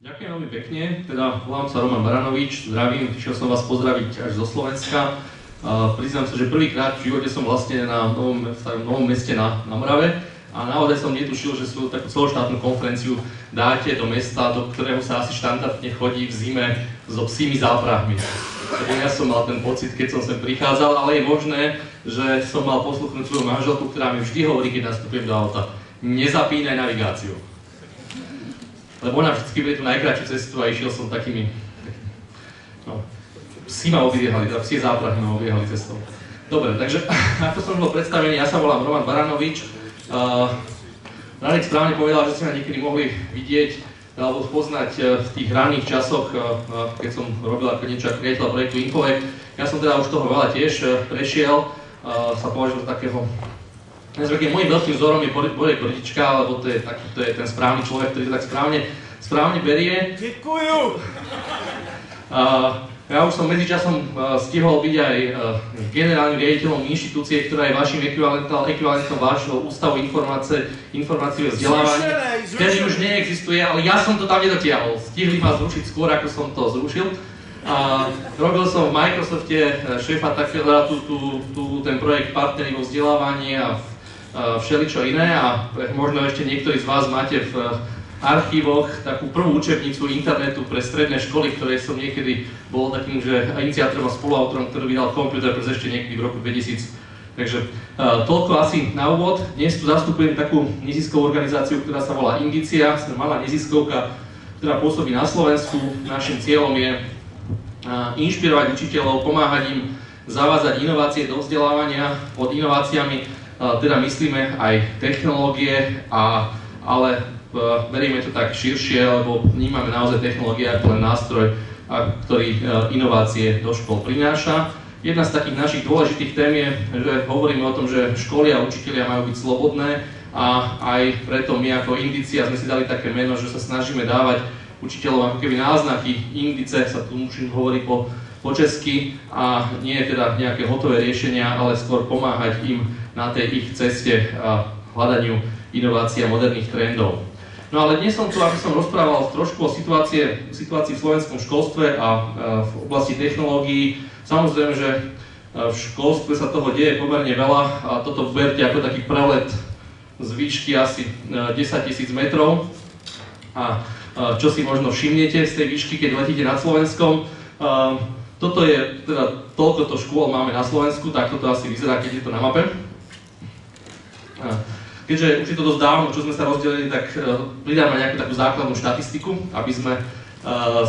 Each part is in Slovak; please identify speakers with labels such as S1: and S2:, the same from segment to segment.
S1: Ďakujem veľmi pekne, teda volám sa Roman Baranovič, zdravím, prišiel som vás pozdraviť až zo Slovenska. Priznám sa, že prvýkrát v živote som vlastne na novom meste na Morave a naozaj som netušil, že sú takú celoštátnu konferenciu dáte do mesta, do ktorého sa asi štandardne chodí v zime so psími záprahmi. Ja som mal ten pocit, keď som sem prichádzal, ale je možné, že som mal posluchnúť svoju manželku, ktorá mi vždy hovorí, keď nastupujem do auta: nezapínaj navigáciu. Lebo ona vždycky bude tú najkračšiu cestu a išiel som takými... No, psi ma obiehali, teda psie záprahy ma obiehali cestou. Dobre, takže ako som bol predstavený, ja sa volám Roman Baranovič. Radek správne povedal, že ste ma niekedy mohli vidieť alebo poznať v tých ranných časoch, keď som robil ako niečo ako riaditeľ projektu Infovek. Ja som teda už toho veľa tiež prešiel, sa považujem za takého... Mojím veľkým vzorom je Boris Brdička, lebo to je ten správny človek, ktorý to tak správne berie.
S2: Děkuju!
S1: Ja už som medzičasom stihol byť aj generálnym riaditeľom inštitúcie, ktorá je vašim ekvivalentom vášho ústavu informácií o vzdelávaní, ktorý už neexistuje, ale ja som to tam nedotiahol. Stihli ma zrušiť skôr, ako som to zrušil. Robil som v Microsofte šéfa ten projekt partnery vo vzdelávaní a všeličo iné a možno ešte niektorí z vás máte v archívoch takú prvú učebnicu internetu pre stredné školy, ktorej som niekedy bol takým, že iniciátorom a spoluautorom, ktorý vydal Computer Press ešte niekedy v roku 2000. Takže toľko asi na úvod. Dnes tu zastupujem takú neziskovú organizáciu, ktorá sa volá Indicia. Sme malá neziskovka, ktorá pôsobí na Slovensku. Našim cieľom je inšpirovať učiteľov, pomáhať im zavádzať inovácie do vzdelávania. Pod inováciami teda myslíme aj technológie, ale veríme to tak širšie, lebo vnímame naozaj technológie ako len nástroj, ktorý inovácie do škôl prináša. Jedna z takých našich dôležitých tém je, že hovoríme o tom, že školy a učitelia majú byť slobodné a aj preto my ako Indicia sme si dali také meno, že sa snažíme dávať učiteľom ako keby náznaky. Indice sa tu musím hovoriť po česky a nie je teda nejaké hotové riešenia, ale skôr pomáhať im na tej ich ceste a hľadaniu inovácií a moderných trendov. No ale dnes som tu, aby som rozprával trošku o situácii v slovenskom školstve a v oblasti technológií. Samozrejme, že v školstve sa toho deje pomerne veľa a toto berte ako taký prelet z výšky asi 10 000 metrov. A čo si možno všimnete z tej výšky, keď letíte nad Slovenskom. Toto je, teda toľkoto škôl máme na Slovensku, tak toto asi vyzerá, keď je to na mape. Keďže už je to dosť dávno, čo sme sa rozdelili, tak pridáme nejakú takú základnú štatistiku, aby sme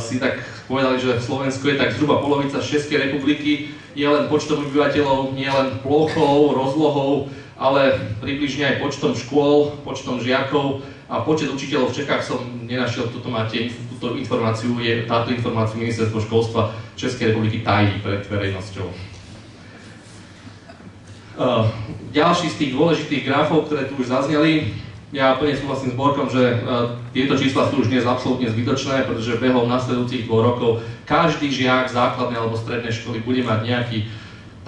S1: si tak povedali, že Slovensko je tak zhruba polovica z Českej republiky, nie len počtom obyvateľov, nie len plochou, rozlohou, ale približne aj počtom škôl, počtom žiakov a počet učiteľov v Čechách som nenašiel, túto informáciu, táto informáciu Ministerstvo školstva Českej republiky tají pred verejnosťou. Ďalší z tých dôležitých grafov, ktoré tu už zazneli, ja plne súhlasím s Borkom, že tieto čísla sú už dnes absolútne zbytočné, pretože behom nasledujúcich 2 rokov každý žiak základnej alebo strednej školy bude mať nejaký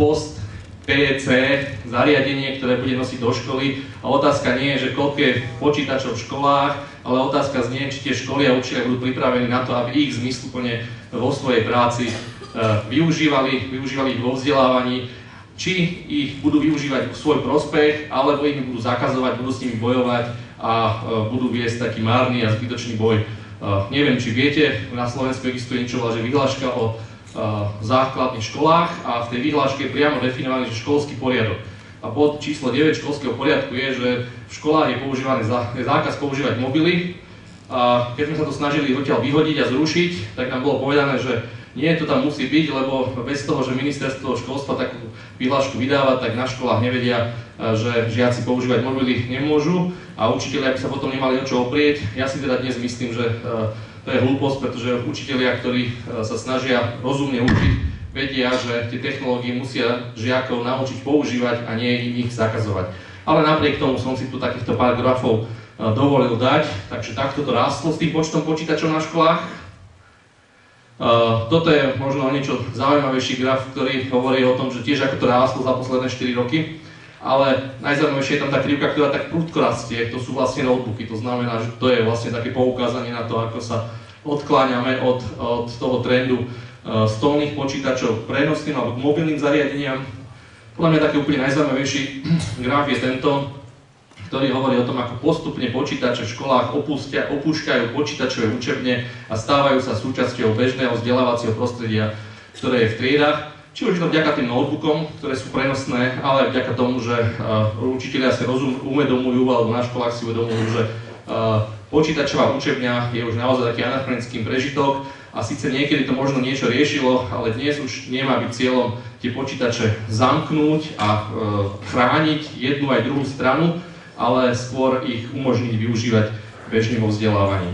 S1: post PEC, zariadenie, ktoré bude nosiť do školy a otázka nie je, že koľko je počítačov v školách, ale otázka znie, či tie školy a učitelia budú pripravení na to, aby ich zmysluplne vo svojej práci využívali ich vo vzdelávaní, či ich budú využívať v svoj prospech, alebo ich budú zakazovať, budú s nimi bojovať a budú viesť taký márny a zbytočný boj. Neviem, či viete, na Slovensku existuje niečo, že vyhláška o základných školách a v tej vyhláške je priamo definovaný, že školský poriadok. A bod číslo 9 školského poriadku je, že v školách je zákaz používať mobily. A keď sme sa to snažili odtiaľ vyhodiť a zrušiť, tak nám bolo povedané, že nie, to tam musí byť, lebo bez toho, že ministerstvo školstva takú vyhlášku vydáva, tak na školách nevedia, že žiaci používať mobily nemôžu a učitelia by sa potom nemali o čo oprieť. Ja si teda dnes myslím, že to je hlúposť, pretože učitelia, ktorí sa snažia rozumne učiť, vedia, že tie technológie musia žiakov naučiť používať a nie im ich zakazovať. Ale napriek tomu som si tu takýchto pár grafov dovolil dať, takže takto to rástlo s tým počtom počítačov na školách. Toto je možno niečo zaujímavejší graf, ktorý hovorí o tom, že tiež ako to rástlo za posledné 4 roky. Ale najzaujímavejšie je tam tá krivka, ktorá tak prudko rastie, to sú vlastne notebooky, to znamená, že to je vlastne také poukázanie na to, ako sa odkláňame od toho trendu stolných počítačov k prenosným alebo k mobilným zariadeniam. Podľa mňa taký úplne najzaujímavejší graf je tento, ktorý hovorí o tom, ako postupne počítače v školách opúšťajú počítačové učebne a stávajú sa súčasťou bežného vzdelávacieho prostredia, ktoré je v triedách. Či už je to vďaka tým notebookom, ktoré sú prenosné, ale aj vďaka tomu, že učitelia si uvedomujú, alebo na školách si uvedomujú, že počítačová učebňa je už naozaj taký anachronický prežitok. A síce niekedy to možno niečo riešilo, ale dnes už nemá byť cieľom tie počítače zamknúť a chrániť jednu aj druhú stranu, ale skôr ich umožniť využívať bežne vo vzdelávaní.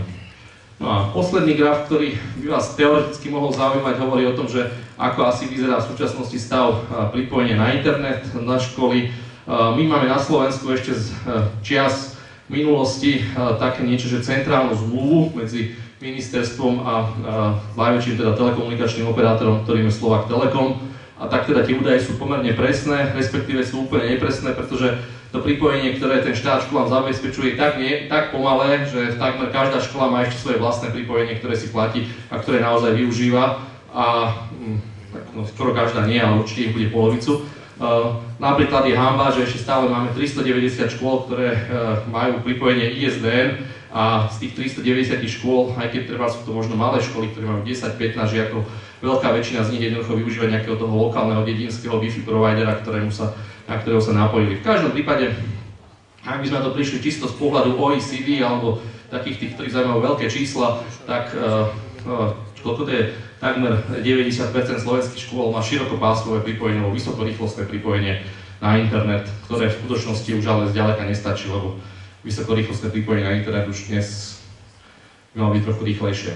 S1: No a posledný graf, ktorý by vás teoreticky mohol zaujímať, hovorí o tom, že ako asi vyzerá v súčasnosti stav pripojenia na internet na školy. My máme na Slovensku ešte z čias minulosti také niečo, že centrálnu zmluvu medzi ministerstvom a najväčším teda telekomunikačným operátorom, ktorým je Slovak Telekom. A tak teda tie údaje sú pomerne presné, respektíve sú úplne nepresné, pretože to pripojenie, ktoré ten štát školám zabezpečuje, tak pomalé, že takmer každá škola má ešte svoje vlastné pripojenie, ktoré si platí a ktoré naozaj využíva. A skoro každá nie, ale určite ich bude polovicu. Napríklad je hanba, že ešte stále máme 390 škôl, ktoré majú pripojenie ISDN, a z tých 390 škôl, aj keď treba sú to možno malé školy, ktoré majú 10-15 žiakov, veľká väčšina z nich jednoducho využíva nejakého toho lokálneho dedinského Wi-Fi providera, na ktorého sa napojili. V každom prípade, ak by sme to prišli čisto z pohľadu OECD alebo takých tých, ktorých zaujímajú veľké čísla, tak koľko to je, takmer 90% slovenských škôl má širokopásmové pripojenie alebo vysokorýchlostné pripojenie na internet, ktoré v skutočnosti už ale zďaleka nestačí, lebo vysokorýchlostné pripojenie na internet už dnes by malo byť trochu rýchlejšie.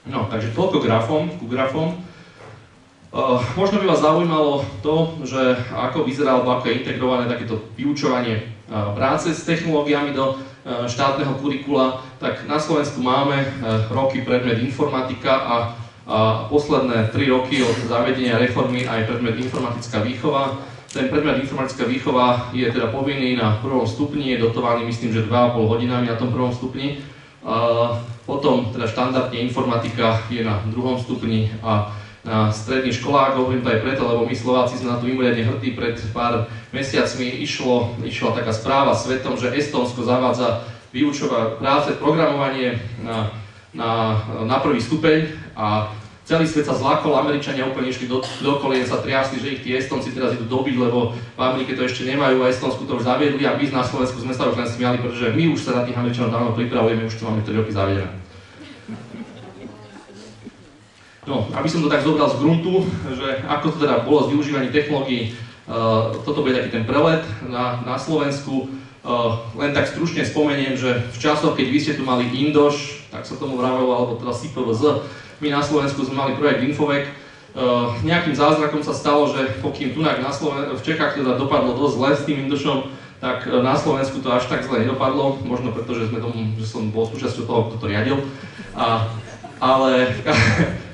S1: No, takže toľko ku grafom. Možno by vás zaujímalo to, že ako vyzerá, alebo ako je integrované takéto vyučovanie práce s technológiami do štátneho kurikula. Tak na Slovensku máme roky predmet informatika a posledné 3 roky od zavedenia reformy aj predmet informatická výchova. Ten predmet informatická výchova je teda povinný na 1. stupni, je dotovaný myslím, že 2,5 hodinami na tom 1. stupni. Potom teda štandardne informatika je na 2. stupni a na stredných školách, hovorím to aj preto, lebo my Slováci sme na to mimoriadne hrdí. Pred pár mesiacmi išla taká správa svetom, že Estónsko zavádza vyučovanie práce, programovanie na 1. stupeň a celý svet sa zlákol, Američania úplne išli do kolien, sa triasli, že ich tí Estonci teraz idú dobiť, lebo v Amerike to ešte nemajú a Estonsku to už zaviedli a my na Slovensku sme sa už len smiali, pretože my už sa na tých Američanov dávno pripravujeme, už to máme 3 roky zavedené. No, aby som to tak zobral z gruntu, že ako to teda bolo s využívaním technológií, toto bude taký ten prelet na Slovensku. Len tak stručne spomeniem, že v časoch, keď vy ste tu mali Indoš, tak sa tomu vravelo, alebo teda SIPVZ, my na Slovensku sme mali projekt Infovek. Nejakým zázrakom sa stalo, že pokým tunak v Čechách teda dopadlo dosť zle s tým Indošom, tak na Slovensku to až tak zle nedopadlo, možno preto, že som bol súčasťou toho, kto to riadil. Ale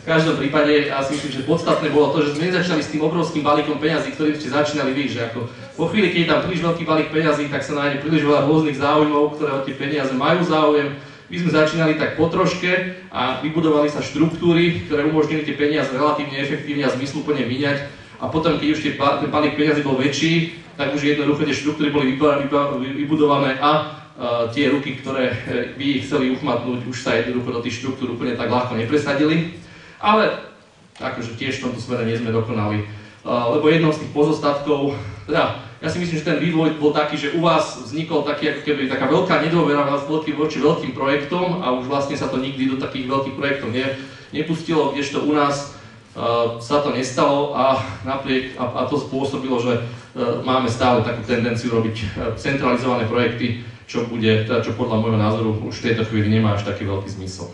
S1: v každom prípade ja si myslím, že podstatné bolo to, že sme nezačali s tým obrovským balíkom peňazí, ktorým ste začínali vy, že ako po chvíli, keď je tam príliš veľký balík peňazí, tak sa nájde príliš veľa rôznych záujmov, ktoré o tie peniaze majú záujem. My sme začínali tak po troške a vybudovali sa štruktúry, ktoré umožnili tie peniaze relatívne efektívne a zmysluplne míňať. A potom, keď už ten balík peňazí bol väčší, tak už jednoducho tie štruktúry boli vybudované a tie ruky, ktoré by ich chceli uchmatnúť, už sa jednoducho do tých štruktúr úplne tak ľahko nepresadili. Ale akože tiež v tomto smere nie sme dokonali. Lebo jednou z tých pozostatkov, teda ja si myslím, že ten vývoj bol taký, že u vás vznikol taký, ako keby taká veľká nedôvera voči veľkým projektom a už vlastne sa to nikdy do takých veľkých projektov nepustilo, kdežto u nás sa to nestalo a to spôsobilo, že máme stále takú tendenciu robiť centralizované projekty, čo podľa môjho názoru už v tejto chvíli nemá až taký veľký zmysel.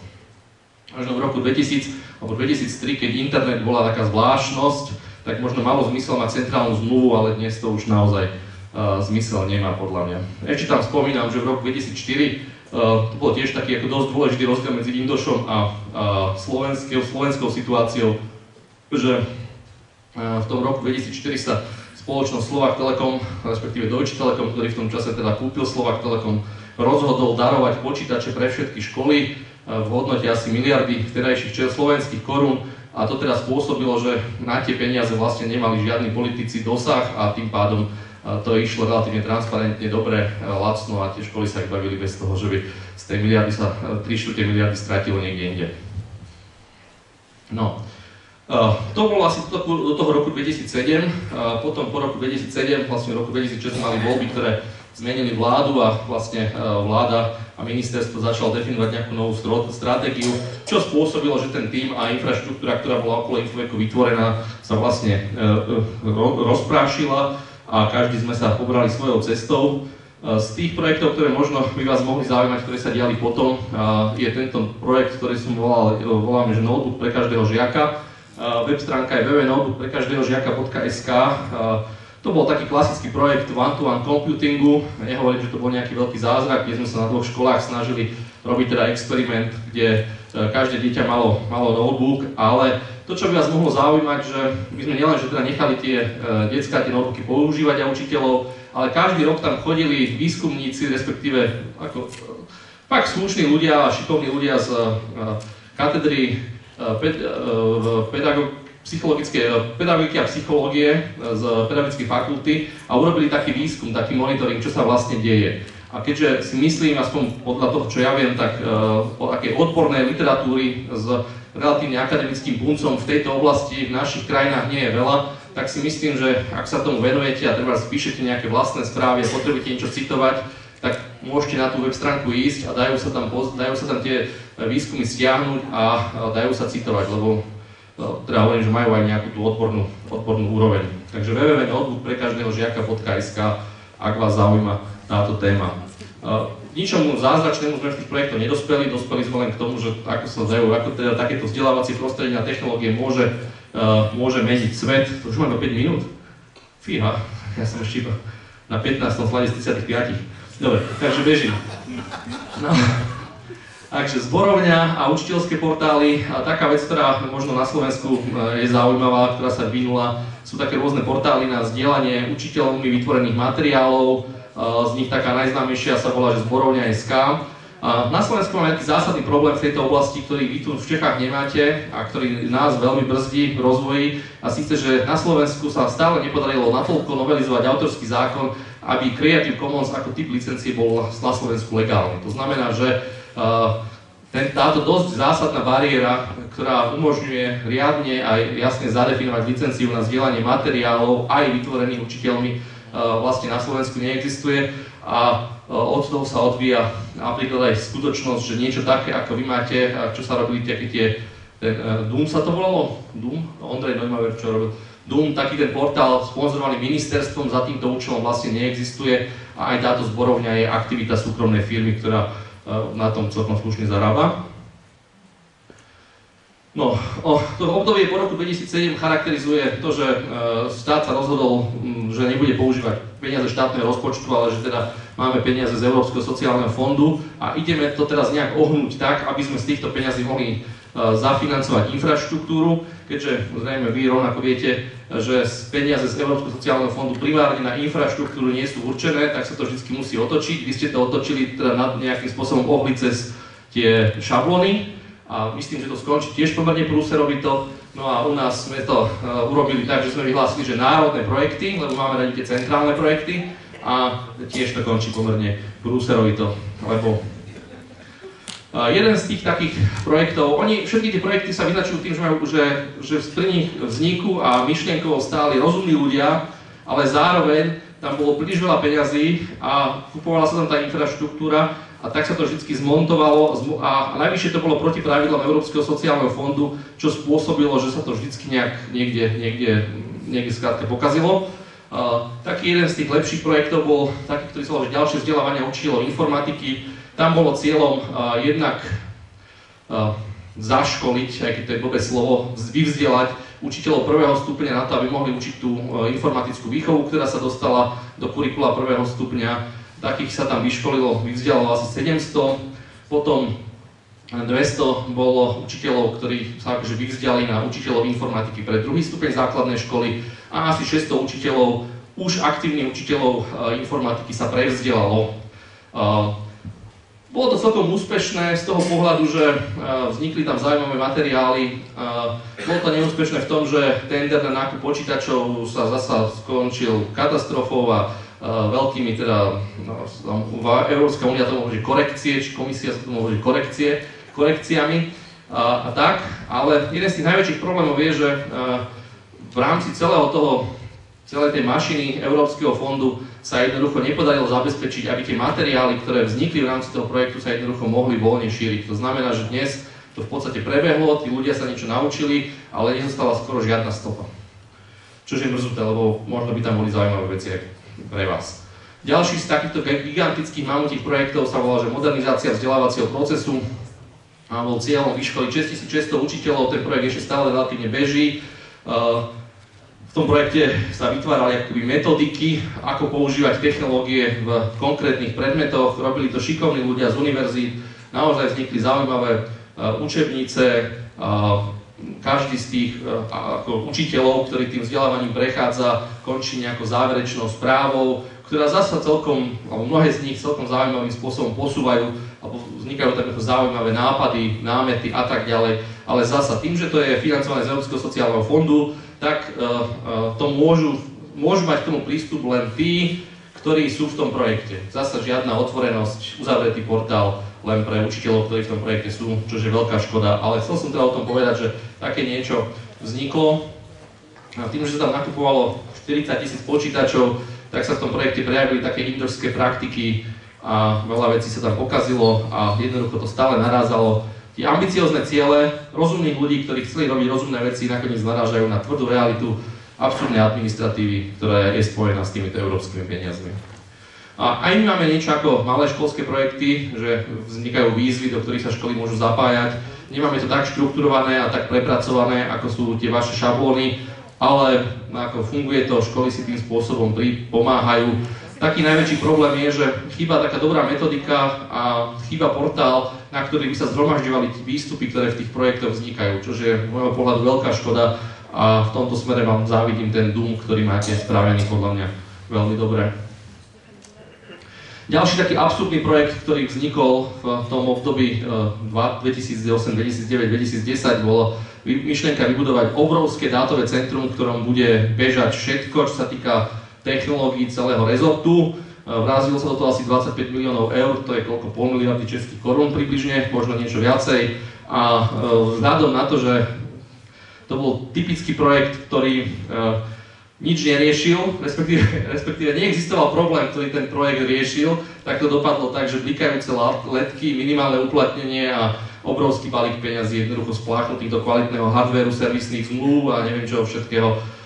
S1: Možno v roku 2000 alebo 2003, keď internet bola taká zvláštnosť, tak možno malo zmysel mať centrálnu zmluvu, ale dnes to už naozaj zmysel nemá podľa mňa. Ešte tam spomínam, že v roku 2004 to bol tiež taký ako dosť dôležitý rozdiel medzi Indošom a slovenskou situáciou, že v tom roku 2004 sa spoločnosť Slovak Telekom, respektíve Deutsche Telekom, ktorý v tom čase teda kúpil Slovak Telekom, rozhodol darovať počítače pre všetky školy. v hodnote asi miliardy vtedajších slovenských korún a to teda spôsobilo, že na tie peniaze vlastne nemali žiadni politici dosah a tým pádom to išlo relatívne transparentne, dobre, lacno a tie školy sa ich bavili bez toho, že by z tej miliardy sa 3/4 miliardy stratilo niekde inde. No, to bolo asi do toho roku 2007, potom po roku 2007, vlastne v roku 2006 mali voľby, ktoré zmenili vládu a vlastne vláda a ministerstvo začalo definovať nejakú novú stratégiu, čo spôsobilo, že ten tím a infraštruktúra, ktorá bola okolo Infoveku vytvorená, sa vlastne rozprášila a každý sme sa pobrali svojou cestou. Z tých projektov, ktoré možno by vás mohli zaujímať, ktoré sa diali potom, je tento projekt, ktorý som voláme, že notebook pre každého žiaka. Web stránka je www.notebookprekahdehožiaka.sk. To bol taký klasický projekt one-to-one computingu. Nehovorím, že to bol nejaký veľký zázrak, kde sme sa na 2 školách snažili robiť teda experiment, kde každé dieťa malo notebook, ale to, čo by vás mohlo zaujímať, že my sme nielen, že teda nechali tie decká tie notebooky používať a učiteľov, ale každý rok tam chodili výskumníci, respektíve ako fakt slušní ľudia a šikovní ľudia z katedry pedagogiky a psychológie z pedagogickej fakulty a urobili taký výskum, taký monitoring, čo sa vlastne deje. A keďže si myslím, aspoň podľa toho, čo ja viem, tak o takej odbornej literatúry s relatívne akademickým puncom v tejto oblasti v našich krajinách nie je veľa, tak si myslím, že ak sa tomu venujete a treba spíšete nejaké vlastné správy a potrebujete niečo citovať, tak môžete na tú web stránku ísť a dajú sa tam tie výskumy stiahnuť a dajú sa citovať, lebo teda hovorím, že majú aj nejakú tú odbornú úroveň. Takže www.notebookprekahdehožiaka.sk, ak vás zaujíma táto téma. Ničomu zázračnému sme v tých projektoch nedospeli, dospeli sme len k tomu, že ako teda takéto vzdelávacie prostredie na technológie môže meniť svet. To už máme 5 minút? Fíha, ja som ešte iba na 15. slade z 35. Dobre, takže bežím. No. Takže zborovňa a učiteľské portály, a taká vec, ktorá možno na Slovensku je zaujímavá, ktorá sa vyvinula, sú také rôzne portály na zdieľanie učiteľmi vytvorených materiálov. Z nich taká najznámejšia sa volá, že zborovňa.sk. Na Slovensku máme taký zásadný problém v tejto oblasti, ktorý vy tu v Čechách nemáte a ktorý nás veľmi brzdí v rozvoji. A síce, že na Slovensku sa stále nepodarilo natoľko novelizovať autorský zákon, aby Creative Commons ako typ licencie bol na Slovensku legálny. To znamená, že táto dosť zásadná bariéra, ktorá umožňuje riadne a jasne zadefinovať licenciu na zdieľanie materiálov aj vytvorených učiteľmi, vlastne na Slovensku neexistuje a od toho sa odvíja napríklad aj skutočnosť, že niečo také, ako vy máte, čo sa robili Doom sa to volalo? Doom? Ondrej Neumayer, čo robil? Doom, taký ten portál sponzorovaný ministerstvom, za týmto účelom vlastne neexistuje a aj táto zborovňa je aktivita súkromnej firmy, ktorá na tom celkom slušne zarába. No, to obdobie po roku 2007 charakterizuje to, že štát sa rozhodol, že nebude používať peniaze štátneho rozpočtu, ale že teda máme peniaze z Európskeho sociálneho fondu a ideme to teraz nejak ohnúť tak, aby sme z týchto peniazí mohli zafinancovať infraštruktúru, keďže zrejme vy rovnako viete, že peniaze z Európskeho sociálneho fondu primárne na infraštruktúru nie sú určené, tak sa to vždy musí otočiť. Vy ste to otočili teda nejakým spôsobom ohli cez tie šablóny a myslím, že to skončí tiež pomerne prúserovito. No a u nás sme to urobili tak, že sme vyhlásili, že národné projekty, lebo máme radi tie centrálne projekty a tiež to končí pomerne prúserovito, lebo jeden z tých takých projektov, všetky tie projekty sa vyznačujú tým, že pri nich vzniku a myšlienkovo stáli rozumní ľudia, ale zároveň tam bolo príliš veľa peňazí a kupovala sa tam tá infraštruktúra a tak sa to vždy zmontovalo a najvyššie to bolo proti pravidlám Európskeho sociálneho fondu, čo spôsobilo, že sa to vždy niekde skrátka pokazilo. Taký jeden z tých lepších projektov bol taký, ktorý sa volal ďalšie vzdelávanie učiteľov informatiky. Tam bolo cieľom jednak zaškoliť, aj keď to je blbé slovo, vyvzdelať učiteľov prvého stupňa na to, aby mohli učiť tú informatickú výchovu, ktorá sa dostala do kurikula prvého stupňa. Takých sa tam vyvzdelalo asi 700, potom 200 bolo učiteľov, ktorí sa akože vyvzdiali na učiteľov informatiky pre druhý stupeň základnej školy a asi 600 učiteľov, už aktívnych učiteľov informatiky sa prevzdelalo. Bolo to celkom úspešné z toho pohľadu, že vznikli tam zaujímavé materiály. Bolo to neúspešné v tom, že tender na nákup počítačov sa zasa skončil katastrofou a veľkými teda, Európska únia to môže korekcie, či komisia sa to môže korekciami a tak. Ale jeden z tých najväčších problémov je, že v rámci celej tej mašiny Európskeho fondu sa jednoducho nepodarilo zabezpečiť, aby tie materiály, ktoré vznikli v rámci toho projektu, sa jednoducho mohli voľne šíriť. To znamená, že dnes to v podstate prebehlo, tí ľudia sa niečo naučili, ale nezostala skoro žiadna stopa. Čož je mrzuté, lebo možno by tam boli zaujímavé veci aj pre vás. Ďalší z takýchto gigantických mamutých projektov sa volá, že modernizácia vzdelávacieho procesu. A bol cieľom vyškoliť 6600 učiteľov, ten projekt ešte stále relatívne beží. V tom projekte sa vytvárali akoby metodiky, ako používať technológie v konkrétnych predmetoch. Robili to šikovní ľudia z univerzít. Naozaj vznikli zaujímavé učebnice. Každý z tých ako učiteľov, ktorý tým vzdelávaním prechádza, končí nejakou záverečnou správou, ktorá zasa celkom, alebo mnohé z nich celkom zaujímavým spôsobom posúvajú, alebo vznikajú takéto zaujímavé nápady, námety a tak ďalej. Ale zasa tým, že to je financované z Európskeho sociálneho fondu, tak to môžu mať k tomu prístup len tí, ktorí sú v tom projekte. Zasa žiadna otvorenosť, uzavretý portál len pre učiteľov, ktorí v tom projekte sú, čo je veľká škoda. Ale chcel som teda o tom povedať, že také niečo vzniklo. A tým, že sa tam nakupovalo 40 000 počítačov, tak sa v tom projekte prejavili také indorské praktiky a veľa vecí sa tam pokazilo a jednoducho to stále narázalo. Tie ambiciózne ciele rozumných ľudí, ktorí chceli robiť rozumné veci, nakoniec narážajú na tvrdú realitu absurdnej administratívy, ktorá je spojená s týmito európskymi peniazmi. A aj my máme niečo ako malé školské projekty, že vznikajú výzvy, do ktorých sa školy môžu zapájať. Nemáme to tak štrukturované a tak prepracované, ako sú tie vaše šablóny, ale ako funguje to, školy si tým spôsobom pomáhajú. Taký najväčší problém je, že chýba taká dobrá metodika a chýba portál, na ktorý by sa zhromažďovali výstupy, ktoré v tých projektoch vznikajú, čo je z môjho pohľadu veľká škoda a v tomto smere vám závidím ten dům, ktorý máte spravený podľa mňa veľmi dobre. Ďalší taký absurdný projekt, ktorý vznikol v tom období 2008, 2009, 2010, bolo myšlienka vybudovať obrovské dátové centrum, v ktorom bude bežať všetko, čo sa týka technológií celého rezortu. Vrázilo sa do toho asi 25 miliónov eur, to je koľko, 0,5 miliardy českých korún približne, možno niečo viacej. A vzhľadom na to, že to bol typický projekt, ktorý nič neriešil, respektíve neexistoval problém, ktorý ten projekt riešil, tak to dopadlo tak, že blikajúce ledky, minimálne uplatnenie a obrovský balík peňazí jednoducho spláchnutých do kvalitného hardvéru, servisných zmluv a neviem čoho všetkého.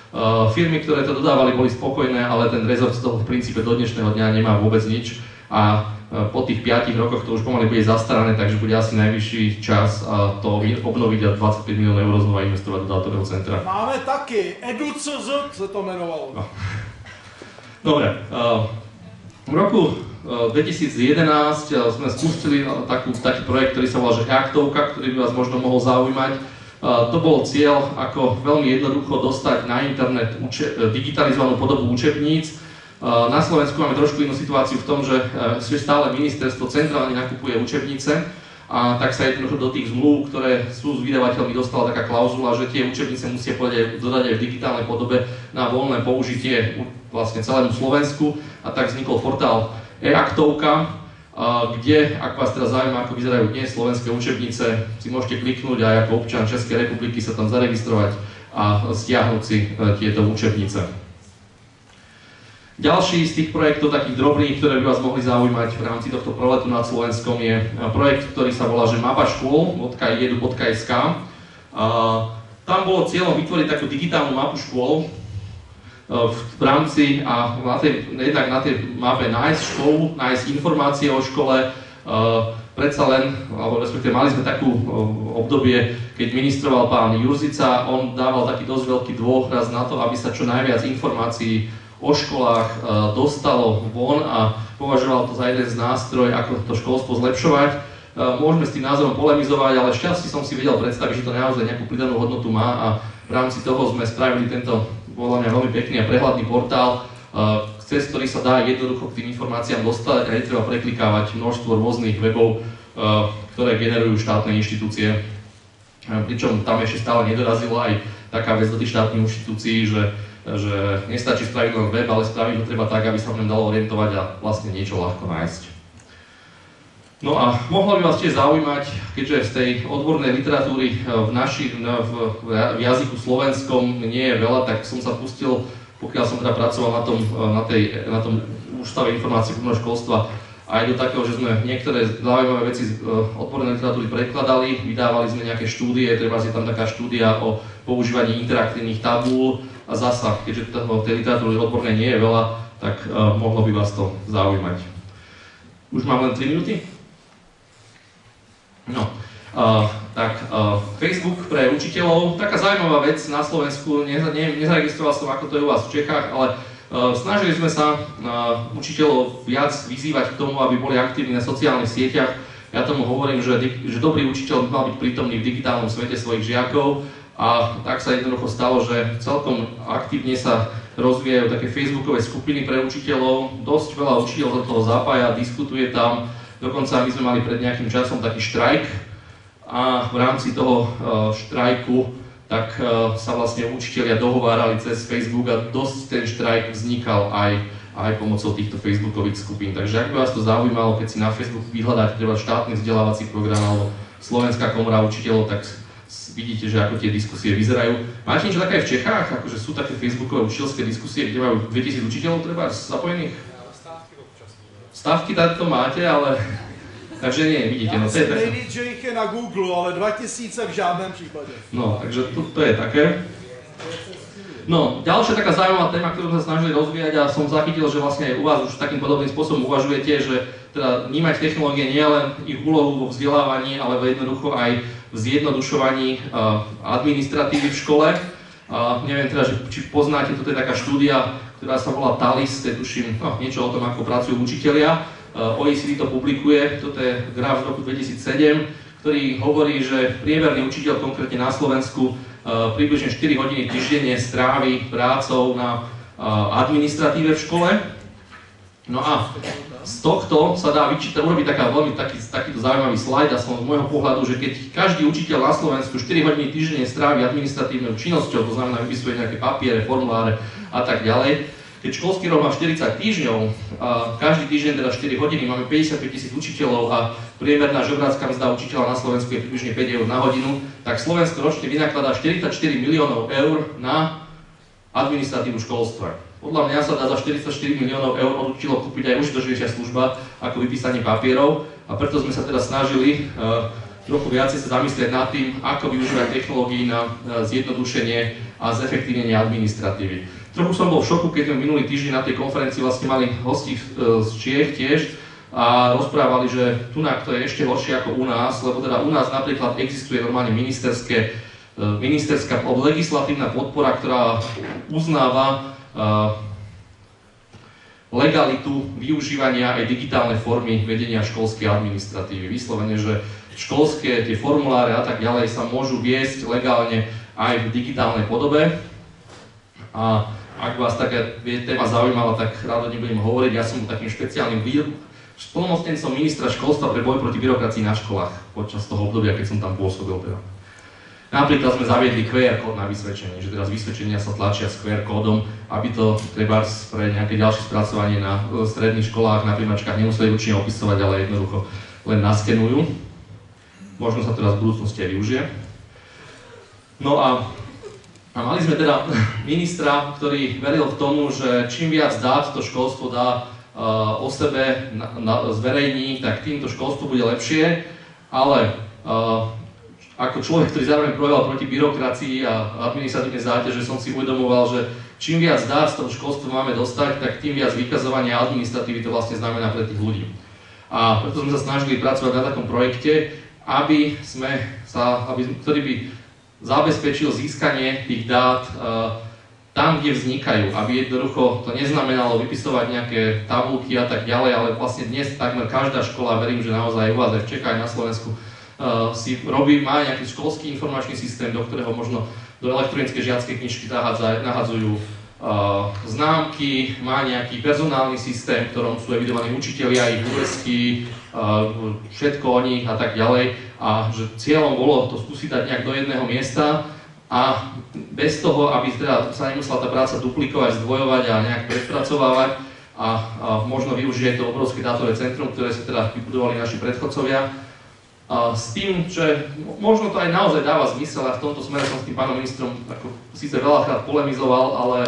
S1: Firmy, ktoré to dodávali, boli spokojné, ale ten rezort z toho v princípe do dnešného dňa nemá vôbec nič a po tých 5 rokoch to už pomaly bude zastarané, takže bude asi najvyšší čas to obnoviť a 25 miliónov eur znova investovať do dátového centra.
S2: Máme taky, EduCZ sa to menovalo.
S1: No. Dobre, v roku 2011 sme spustili taký projekt, ktorý sa volá e-aktovka, ktorý by vás možno mohol zaujímať. To bol cieľ, ako veľmi jednoducho dostať na internet digitalizovanú podobu učebníc. Na Slovensku máme trošku inú situáciu v tom, že stále ministerstvo centrálne nakupuje učebnice a tak sa jednoducho do tých zmluv, ktoré sú s vydavateľmi, dostala taká klauzula, že tie učebnice musia dodať aj v digitálnej podobe na voľné použitie vlastne celému Slovensku a tak vznikol portál e-aktovka, kde, ak vás teraz zaujíma, ako vyzerajú dnes slovenské učebnice, si môžete kliknúť a ako občan Českej republiky sa tam zaregistrovať a stiahnuť si tieto učebnice. Ďalší z tých projektov, takých drobných, ktoré by vás mohli zaujímať v rámci tohto proletu nad Slovenskom, je projekt, ktorý sa volá mapaškôl.edu.sk. Tam bolo cieľom vytvoriť takú digitálnu mapu škôl, v rámci a jednak na tej mape nájsť školu, nájsť informácie o škole, predsa len, alebo respektíve mali sme takú obdobie, keď ministroval pán Jurzica, on dával taký dosť veľký dôraz na to, aby sa čo najviac informácií o školách dostalo von a považoval to za jeden z nástroj, ako to školstvo zlepšovať. Môžeme s tým názorom polemizovať, ale šťastie som si vedel predstaviť, že to naozaj nejakú pridanú hodnotu má a v rámci toho sme spravili tento podľa mňa veľmi pekný a prehľadný portál. cez ktorý sa dá jednoducho k tým informáciám dostať a netreba preklikávať množstvo rôznych webov, ktoré generujú štátne inštitúcie. Pričom tam ešte stále nedorazila aj taká vec do tých štátnych inštitúcií, že nestačí spraviť len web, ale spraviť ho treba tak, aby sa v ňom dalo orientovať a vlastne niečo ľahko nájsť. No a mohlo by vás tiež zaujímať, keďže z tej odbornej literatúry v jazyku slovenskom nie je veľa, tak som sa pustil, pokiaľ som teda pracoval na tom Ústave informácií kultúrneho školstva, aj do takého, že sme niektoré zaujímavé veci z odbornej literatúry prekladali, vydávali sme nejaké štúdie, treba je tam taká štúdia o používaní interaktívnych tabúl a zasa, keďže tej literatúry odbornej nie je veľa, tak mohlo by vás to zaujímať. Už mám len 3 minúty? No, Facebook pre učiteľov, taká zaujímavá vec na Slovensku, nezaregistroval som, ako to je u vás v Čechách, ale snažili sme sa učiteľov viac vyzývať k tomu, aby boli aktívni na sociálnych sieťach. Ja tomu hovorím, že dobrý učiteľ by mal byť prítomný v digitálnom svete svojich žiakov a tak sa jednoducho stalo, že celkom aktívne sa rozvíjajú také facebookové skupiny pre učiteľov, dosť veľa učiteľov do toho zapája, diskutuje tam. Dokonca my sme mali pred nejakým časom taký štrajk a v rámci toho štrajku tak sa vlastne učitelia dohovárali cez Facebook a dosť ten štrajk vznikal aj pomocou týchto facebookových skupín. Takže ak by vás to zaujímalo, keď si na Facebook vyhľadáte treba štátny vzdelávací program alebo Slovenská komora učiteľov, tak vidíte, že ako tie diskusie vyzerajú. Máte niečo také aj v Čechách? Akože sú také facebookové učiteľské diskusie, kde majú 2000 učiteľov treba zapojených? Stávky to máte, ale... Takže nie, vidíte, no to je také.
S2: Nejvíc, že ich je na Google, ale 2000 v žiadnom prípade.
S1: No, takže to je také. No, ďalšia taká zaujímavá téma, ktorú sme sa snažili rozvíjať a som zachytil, že vlastne aj u vás už takým podobným spôsobom uvažujete, že teda vnímať technológie nie len ich úlohu vo vzdelávaní, ale jednoducho aj v zjednodušovaní administratívy v škole. Neviem teda, či poznáte, toto je taká štúdia, ktorá sa volá TALIS, to je tuším niečo o tom, ako pracujú učitelia. OECD to publikuje, toto je graf z roku 2007, ktorý hovorí, že priemerný učiteľ konkrétne na Slovensku približne 4 hodiny týždenne strávi prácou na administratíve v škole. No a z tohto sa dá urobiť takýto zaujímavý slajd, aspoň z môjho pohľadu, že keď každý učiteľ na Slovensku 4 hodiny týždenne strávi administratívnou činnosťou, to znamená vypisuje nejaké papiere, formuláre a tak ďalej, keď školský rok má 40 týždňov a každý týždeň teda 4 hodiny, máme 55 000 učiteľov a priemerná žebrácka mzda učiteľa na Slovensku je približne 5 eur na hodinu, tak Slovensko ročne vynakladá 44 miliónov eur na administratívu školstva. Podľa mňa sa dá za 44 miliónov eur od učiteľov kúpiť aj užitočnejšia služba ako vypísanie papierov a preto sme sa teda snažili trochu viacej sa zamyslieť nad tým, ako využívať technológií na zjednodušenie a zefektívnenie administratívy. Trochu som bol v šoku, keď sme minulý týždeň na tej konferencii vlastne mali hostí z Čiech tiež a rozprávali, že tunak to je ešte horšie ako u nás, lebo teda u nás napríklad existuje normálne ministerská legislatívna podpora, ktorá uznáva legalitu využívania aj digitálnej formy vedenia školskej administratívy. Vyslovene, že školské tie formuláre a tak ďalej sa môžu viesť legálne aj v digitálnej podobe. A ak vás taká téma zaujímala, tak rád o nej budem hovoriť. Ja som takým špeciálnym splnomocnencom ministra školstva pre boj proti byrokracii na školách počas toho obdobia, keď som tam pôsobil. Teda. Napríklad sme zaviedli QR kód na vysvedčenie, že teraz vysvedčenia sa tlačia s QR kódom, aby to treba pre nejaké ďalšie spracovanie na stredných školách, na prijímačkách nemuseli ručne opisovať, ale jednoducho len naskenujú. Možno sa teraz v budúcnosti aj využije. No a mali sme teda ministra, ktorý veril v tomu, že čím viac dát to školstvo dá o sebe zverejní, tak týmto školstvo bude lepšie, ale ako človek, ktorý zároveň bojoval proti byrokracii a administratívnej záťaže, som si uvedomoval, že čím viac dát z toho školstva máme dostať, tak tým viac vykazovania administratívy to vlastne znamená pre tých ľudí. A preto sme sa snažili pracovať na takom projekte, ktorý by zabezpečil získanie tých dát tam, kde vznikajú, aby jednoducho to neznamenalo vypisovať nejaké tabulky a tak ďalej, ale vlastne dnes takmer každá škola, verím, že naozaj u vás aj v Čechách aj na Slovensku má nejaký školský informačný systém, do ktorého možno do elektronickej žiackej knižky nahadzujú známky, má nejaký personálny systém, v ktorom sú evidovaní učitelia, ich úvesky, všetko o nich a tak ďalej. A že cieľom bolo to skúsiť dať nejak do jedného miesta a bez toho, aby teda sa nemusela tá práca duplikovať, zdvojovať a nejak predpracovávať a možno využiť to obrovské dátové centrum, ktoré sa teda vybudovali naši predchodcovia. S tým, že možno to aj naozaj dáva zmysel a v tomto smere som s tým pánom ministrom síce veľakrát polemizoval, ale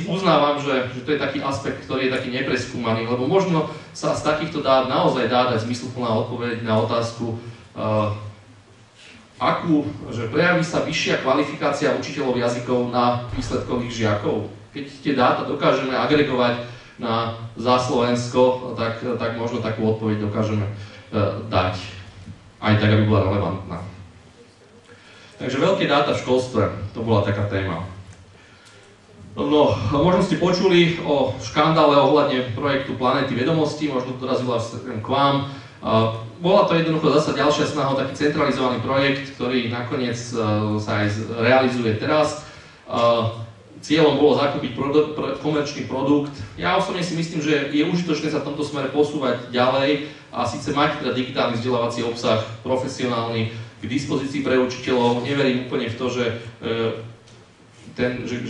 S1: uznávam, že to je taký aspekt, ktorý je taký nepreskúmaný, lebo možno sa z takýchto dát naozaj dá dať zmysluplná odpoveď na otázku, že prejaví sa vyššia kvalifikácia učiteľov jazykov na výsledkových žiakov. Keď tie dáta dokážeme agregovať za Slovensko, tak možno takú odpoveď dokážeme dať, aj tak, aby bola relevantná. Takže veľké dáta v školstve, to bola taká téma. No, možno ste počuli o škandále ohľadne projektu Planéty vedomostí, možno to dorazila k vám. Bola to jednoducho zasa ďalšia snaha o taký centralizovaný projekt, ktorý nakoniec sa aj realizuje teraz. Cieľom bolo zakúpiť komerčný produkt. Ja osobne si myslím, že je užitočné sa v tomto smere posúvať ďalej a síce mať teda digitálny vzdelávací obsah, profesionálny, k dispozícii pre učiteľov. Neverím úplne v to, že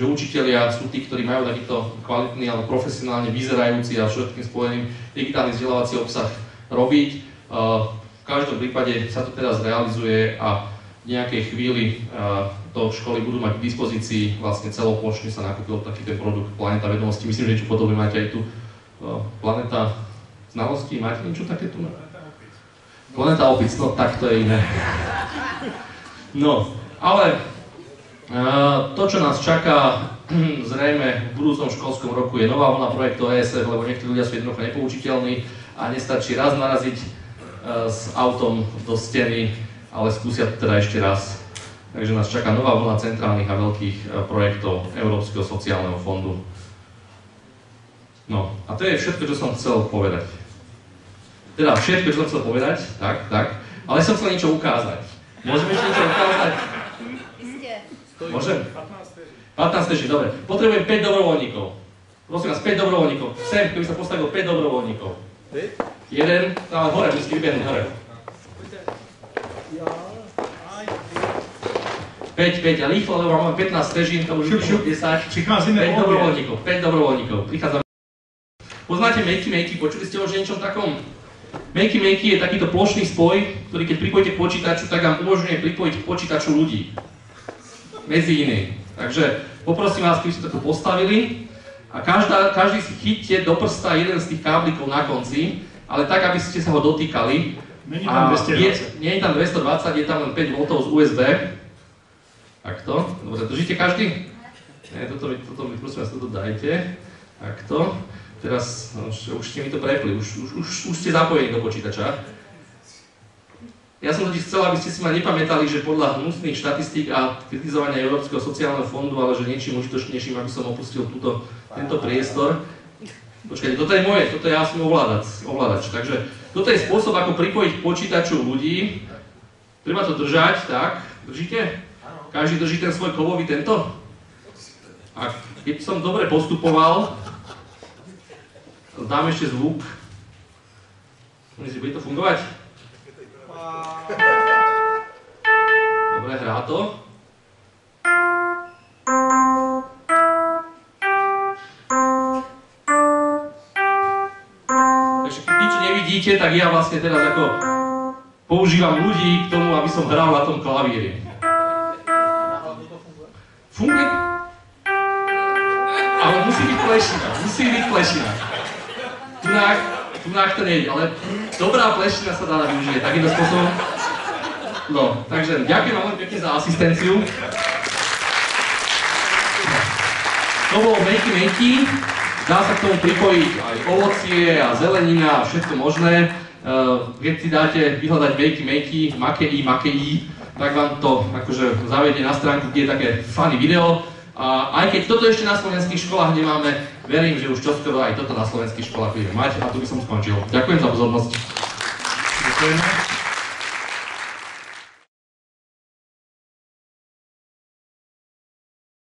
S1: učitelia sú tí, ktorí majú takýto kvalitný alebo profesionálne vyzerajúci a všetkým spojeným digitálny vzdelávací obsah robiť. V každom prípade sa to teraz realizuje a v nejakej chvíli to školy budú mať k dispozícii, vlastne celoplošne sa nakúpil taký ten produkt Planéta vedomostí. Myslím, že niečo podobné máte aj tu. Planéta znalostí, máte niečo také tu? Planéta opic, no tak to je iné. No, ale to, čo nás čaká zrejme v budúcom školskom roku, je nová vlna projektu ESF, lebo niektorí ľudia sú jednoducho nepoučiteľní a nestačí raz naraziť s autom do steny, ale skúsia to teda ešte raz. Takže nás čaká nová vlna centrálnych a veľkých projektov Európskeho sociálneho fondu. No, a to je všetko, čo som chcel povedať. Teda všetko, čo som chcel povedať, tak, ale som chcel niečo ukázať. Môžeme ešte niečo ukázať? Môžem? 15 teží, dobre. Potrebujem 5 dobrovoľníkov. Prosím vás, 5 dobrovoľníkov. Sem, keby sa postavilo 5 dobrovoľníkov. Jeden, tam hore, musíte vybehnúť hore. 5 a rýchlo, lebo máme 15 težín, to už je 10.
S2: Přicházíme
S1: 5 dobrovoľníkov. Prichádzame. Poznáte Makey, počuli ste o niečom takom? Makey je takýto plošný spoj, ktorý keď pripojíte k počítaču, tak vám umožňuje pripojiť k počítaču ľudí. Medzi iným. Takže poprosím vás, keby ste to tu postavili a každý si chyťte do prsta jeden z tých káblikov na konci, ale tak, aby ste sa ho dotýkali.
S2: Není tam 220.
S1: Nie je tam 220, je tam len 5 V z USB. Takto. Dobre, držíte každý? Nie, toto mi prosím vás, toto dajte. Takto. Teraz, už ste mi to prepli, už ste zapojení do počítača. Ja som totiž chcel, aby ste si ma nepamätali, že podľa hnusných štatistík a kritizovania Európskeho sociálneho fondu, ale že niečím užitočnejším, aby som opustil tento priestor. Počkajte, toto je moje, toto ja som ovládač. Takže toto je spôsob, ako pripojiť k počítaču ľudí. Treba to držať, tak? Držíte? Každý drží ten svoj kovový tento? A keď som dobre postupoval, dám ešte zvuk. Myslíte, bude to fungovať? Dobre, hrá to. Takže tí, čo nevidíte, tak ja vlastne teraz ako používam ľudí k tomu, aby som hral na tom klavíri. Funguje? Ale musí byť plešina. Tunák to nejde, ale dobrá plešina sa dá využiť takýmto spôsobom. No, takže ďakujem vám pekne za asistenciu. To bolo Makey. Dá sa k tomu pripojiť aj ovocie a zelenina a všetko možné. Keď si dáte vyhľadať Makey, tak vám to akože zavedie na stránku, kde je také funny video. A aj keď toto ešte na slovenských školách nemáme, verím, že už čoskoro aj toto na slovenských školách budeme mať a tu by som skončil. Ďakujem za pozornosť.
S2: Ďakujeme.